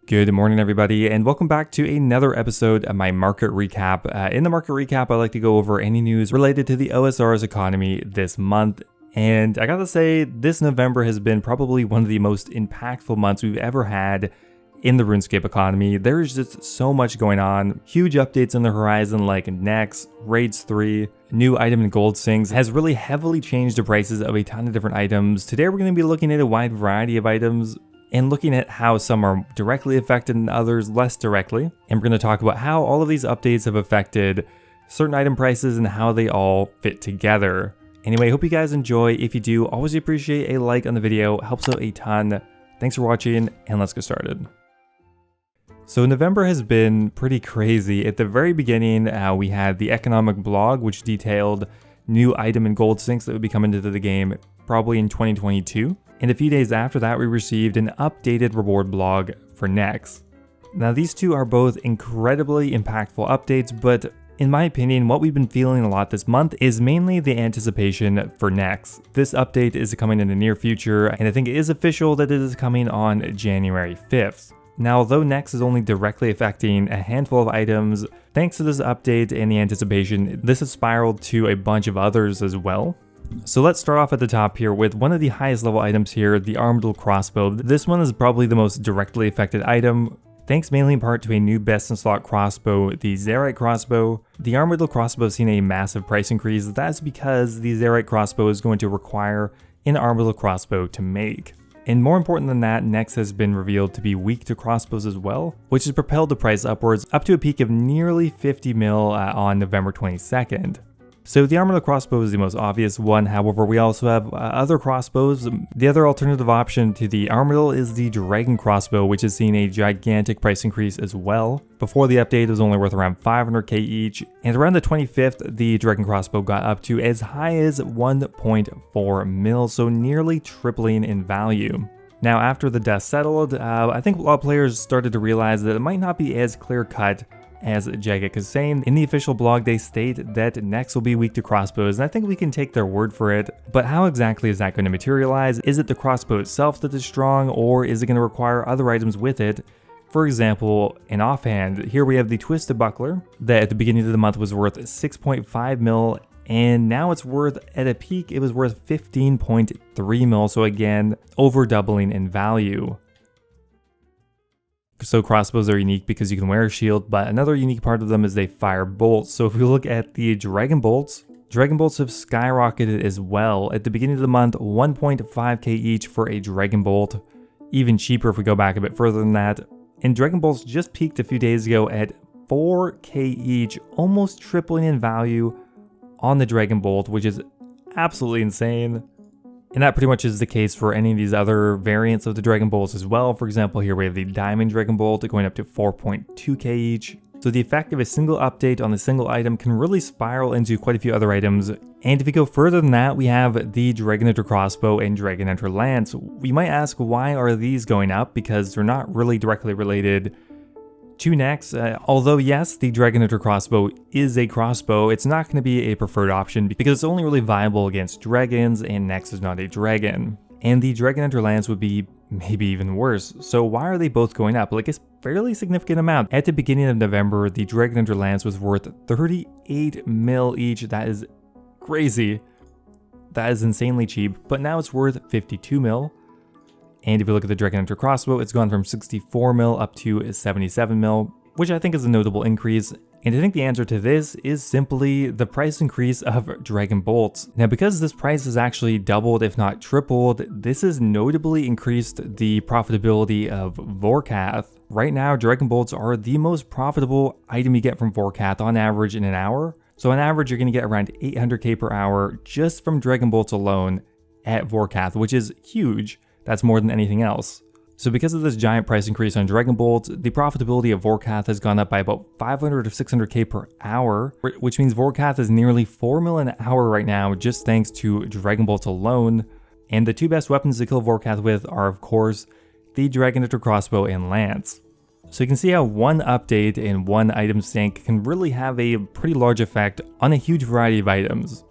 Good morning, everybody, and welcome back to another episode of my market recap. In the market recap, I like to go over any news related to the OSRS economy this month. And I gotta say, this November has been probably one of the most impactful months we've ever had in the RuneScape economy. There's just so much going on. Huge updates on the horizon like Nex, Raids 3, new item and gold sinks has really heavily changed the prices of a ton of different items. Today we're going to be looking at a wide variety of items and looking at how some are directly affected and others less directly. And we're going to talk about how all of these updates have affected certain item prices and how they all fit together. Anyway, hope you guys enjoy. If you do, always appreciate a like on the video. It helps out a ton. Thanks for watching, and let's get started. So November has been pretty crazy. At the very beginning, we had the economic blog, which detailed new item and gold sinks that would be coming into the game probably in 2022. And a few days after that, we received an updated reward blog for Nex. Now these two are both incredibly impactful updates, but in my opinion, what we've been feeling a lot this month is mainly the anticipation for Nex. This update is coming in the near future, and I think it is official that it is coming on January 5th. Now, although Nex is only directly affecting a handful of items, thanks to this update and the anticipation, this has spiraled to a bunch of others as well. So let's start off at the top here with one of the highest level items here, the armored crossbow. This one is probably the most directly affected item, thanks mainly in part to a new best in slot crossbow, the Zarite crossbow. The armored crossbow has seen a massive price increase. That's because the Zarite crossbow is going to require an armored crossbow to make. And more important than that, Nex has been revealed to be weak to crossbows as well, which has propelled the price upwards up to a peak of nearly 50 mil on November 22nd. So the armored crossbow is the most obvious one. However, we also have other crossbows. The other alternative option to the armored is the dragon crossbow, which has seen a gigantic price increase as well. Before the update, it was only worth around 500k each, and around the 25th, the dragon crossbow got up to as high as 1.4 mil, so nearly tripling in value. Now, after the dust settled, I think a lot of players started to realize that it might not be as clear-cut as Baguette is saying. In the official blog, they state that Nex will be weak to crossbows, and I think we can take their word for it. But how exactly is that going to materialize? Is it the crossbow itself that is strong, or is it going to require other items with it? For example, in offhand, here we have the Twisted Buckler that at the beginning of the month was worth 6.5 mil, and now it's worth, at a peak, it was worth 15.3 mil, so again, over doubling in value. So crossbows are unique because you can wear a shield, but another unique part of them is they fire bolts. So if we look at the Dragonbolts have skyrocketed as well. At the beginning of the month, 1.5k each for a Dragonbolt. Even cheaper if we go back a bit further than that. And Dragonbolts just peaked a few days ago at 4k each, almost tripling in value on the Dragonbolt, which is absolutely insane. And that pretty much is the case for any of these other variants of the Dragonbolts as well. For example, here we have the Diamond Dragonbolt going up to 4.2k each. So the effect of a single update on a single item can really spiral into quite a few other items. And if we go further than that, we have the Dragon Hunter Crossbow and Dragon Hunter Lance. We might ask, why are these going up? Because they're not really directly related to Nex. Although yes, the Dragon Hunter Crossbow is a crossbow, it's not going to be a preferred option because it's only really viable against dragons, and Nex is not a dragon. And the Dragon Hunter Lance would be maybe even worse. So why are they both going up? Like a fairly significant amount. At the beginning of November, the Dragon Hunter Lance was worth 38 mil each. That is crazy. That is insanely cheap, but now it's worth 52 mil. And if you look at the Dragon Hunter Crossbow, it's gone from 64 mil up to 77 mil, which I think is a notable increase. And I think the answer to this is simply the price increase of Dragonbolts. Now, because this price has actually doubled, if not tripled, this has notably increased the profitability of Vorkath. Right now, Dragonbolts are the most profitable item you get from Vorkath on average in an hour. So on average, you're going to get around 800k per hour just from Dragonbolts alone at Vorkath, which is huge. That's more than anything else. So because of this giant price increase on Dragonbolts, the profitability of Vorkath has gone up by about 500 to 600k per hour, which means Vorkath is nearly 4 mil an hour right now just thanks to Dragonbolts alone. And the two best weapons to kill Vorkath with are, of course, the Dragon Hunter Crossbow and Lance. So you can see how one update and one item sync can really have a pretty large effect on a huge variety of items.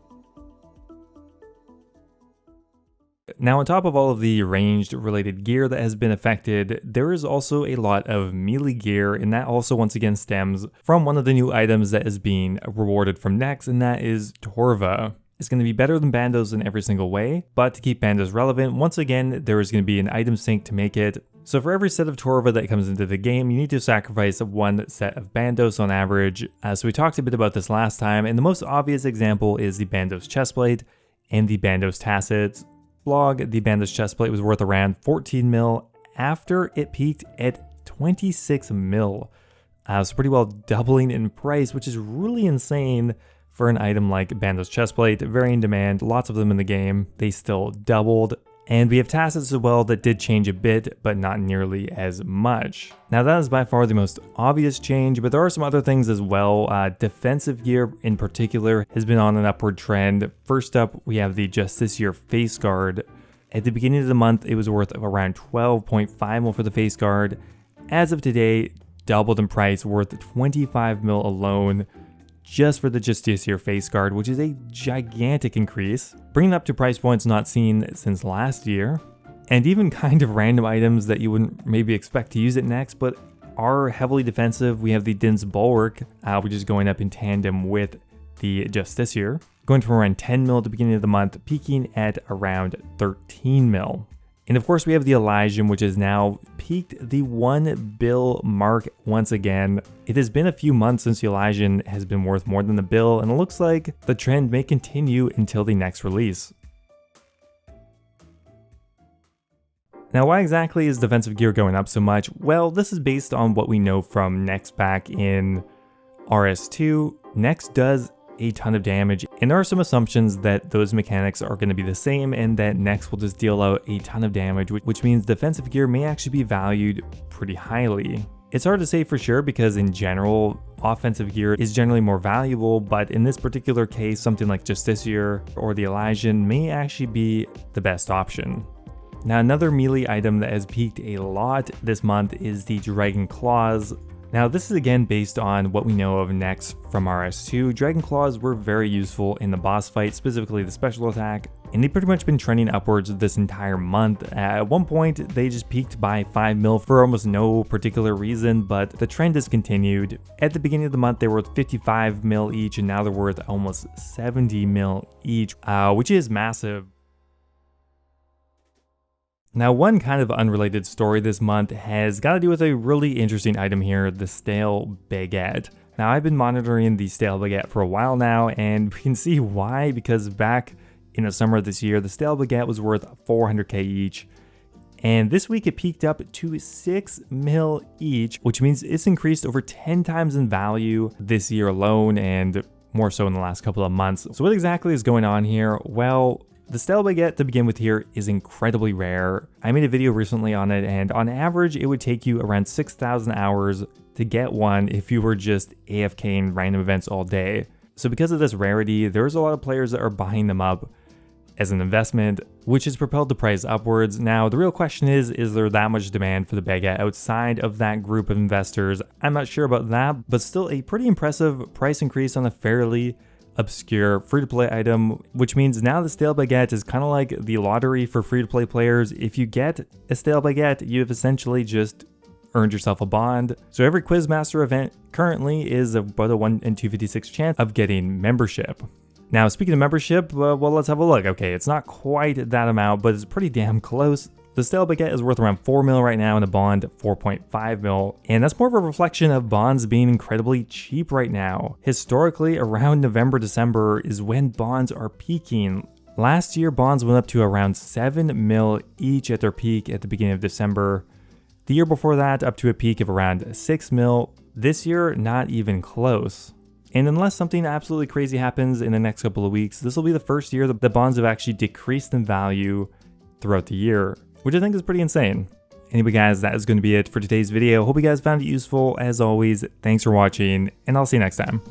Now, on top of all of the ranged related gear that has been affected, there is also a lot of melee gear, and that also once again stems from one of the new items that is being rewarded from next, and that is Torva. It's going to be better than Bandos in every single way, but to keep Bandos relevant, once again, there is going to be an item sync to make it. So for every set of Torva that comes into the game, you need to sacrifice one set of Bandos on average. So we talked a bit about this last time, and the most obvious example is the Bandos chestplate and the Bandos tassets. Blog, the Bandos chestplate was worth around 14 mil after it peaked at 26 mil. So pretty well doubling in price, which is really insane for an item like Bandos chestplate. Very in demand, lots of them in the game. They still doubled. And we have tassets as well that did change a bit, but not nearly as much. Now that is by far the most obvious change, but there are some other things as well. Defensive gear in particular has been on an upward trend. First up, we have the Justiciar face guard. At the beginning of the month, it was worth around 12.5 mil for the face guard. As of today, doubled in price, worth 25 mil alone, just for the Justiciar face guard, which is a gigantic increase, bringing up to price points not seen since last year, and even kind of random items that you wouldn't maybe expect to use it next, but are heavily defensive. We have the Din's Bulwark, which is going up in tandem with the Justiciar, going from around 10 mil at the beginning of the month, peaking at around 13 mil. And of course we have the Elysium, which has now peaked the 1 bill mark once again. It has been a few months since the Elysium has been worth more than the bill, and it looks like the trend may continue until the next release. Now, why exactly is defensive gear going up so much? Well, this is based on what we know from Next back in RS2. Next does a ton of damage, and there are some assumptions that those mechanics are going to be the same and that Next will just deal out a ton of damage, which means defensive gear may actually be valued pretty highly. It's hard to say for sure because in general, offensive gear is generally more valuable, but in this particular case, something like Justiciar or the Elysian may actually be the best option. Now, another melee item that has peaked a lot this month is the Dragon Claws. Now, this is again based on what we know of Next from RS2. Dragon Claws were very useful in the boss fight, specifically the special attack, and they've pretty much been trending upwards this entire month. At one point, they just peaked by 5 mil for almost no particular reason, but the trend has continued. At the beginning of the month, they were worth 55 mil each, and now they're worth almost 70 mil each, which is massive. Now, one kind of unrelated story this month has got to do with a really interesting item here, the stale Baguette. Now, I've been monitoring the stale Baguette for a while now, and we can see why, because back in the summer of this year, the stale Baguette was worth 400k each, and this week it peaked up to 6 mil each, which means it's increased over 10 times in value this year alone, and more so in the last couple of months. So what exactly is going on here? Well, the stale Baguette to begin with here is incredibly rare. I made a video recently on it, and on average it would take you around 6,000 hours to get one if you were just AFK in random events all day. So because of this rarity, there's a lot of players that are buying them up as an investment, which has propelled the price upwards. Now, the real question is there that much demand for the Baguette outside of that group of investors? I'm not sure about that, but still a pretty impressive price increase on a fairly obscure free-to-play item, which means now the stale Baguette is kind of like the lottery for free-to-play players. If you get a stale Baguette, you've essentially just earned yourself a bond. So every Quizmaster event currently is about a 1 in 256 chance of getting membership. Now, speaking of membership, well, let's have a look. Okay, it's not quite that amount, but it's pretty damn close. The stale Baguette is worth around 4 mil right now, and a bond 4.5 mil. And that's more of a reflection of bonds being incredibly cheap right now. Historically, around November, December is when bonds are peaking. Last year, bonds went up to around 7 mil each at their peak at the beginning of December. The year before that, up to a peak of around 6 mil. This year, not even close. And unless something absolutely crazy happens in the next couple of weeks, this will be the first year that the bonds have actually decreased in value throughout the year, which I think is pretty insane. Anyway guys, that is going to be it for today's video. Hope you guys found it useful. As always, thanks for watching, and I'll see you next time.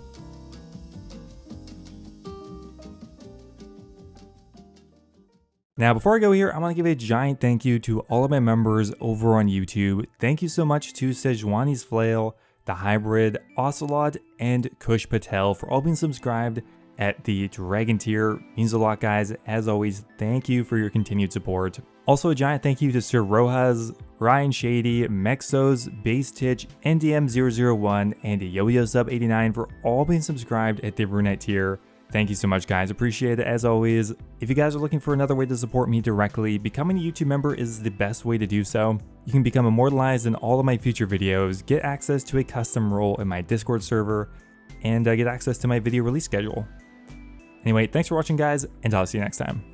Now, before I go here, I want to give a giant thank you to all of my members over on YouTube. Thank you so much to Sejuani's Flail, The Hybrid, Ocelot, and Kush Patel for all being subscribed at the Dragon tier. Means a lot, guys. As always, thank you for your continued support. Also, a giant thank you to Sir Rojas, Ryan Shady, Mexos, Base Titch, NDM001, and Yo-Yo Sub 89 for all being subscribed at the Runette tier. Thank you so much, guys. Appreciate it as always. If you guys are looking for another way to support me directly, becoming a YouTube member is the best way to do so. You can become immortalized in all of my future videos, get access to a custom role in my Discord server, and get access to my video release schedule. Anyway, thanks for watching, guys, and I'll see you next time.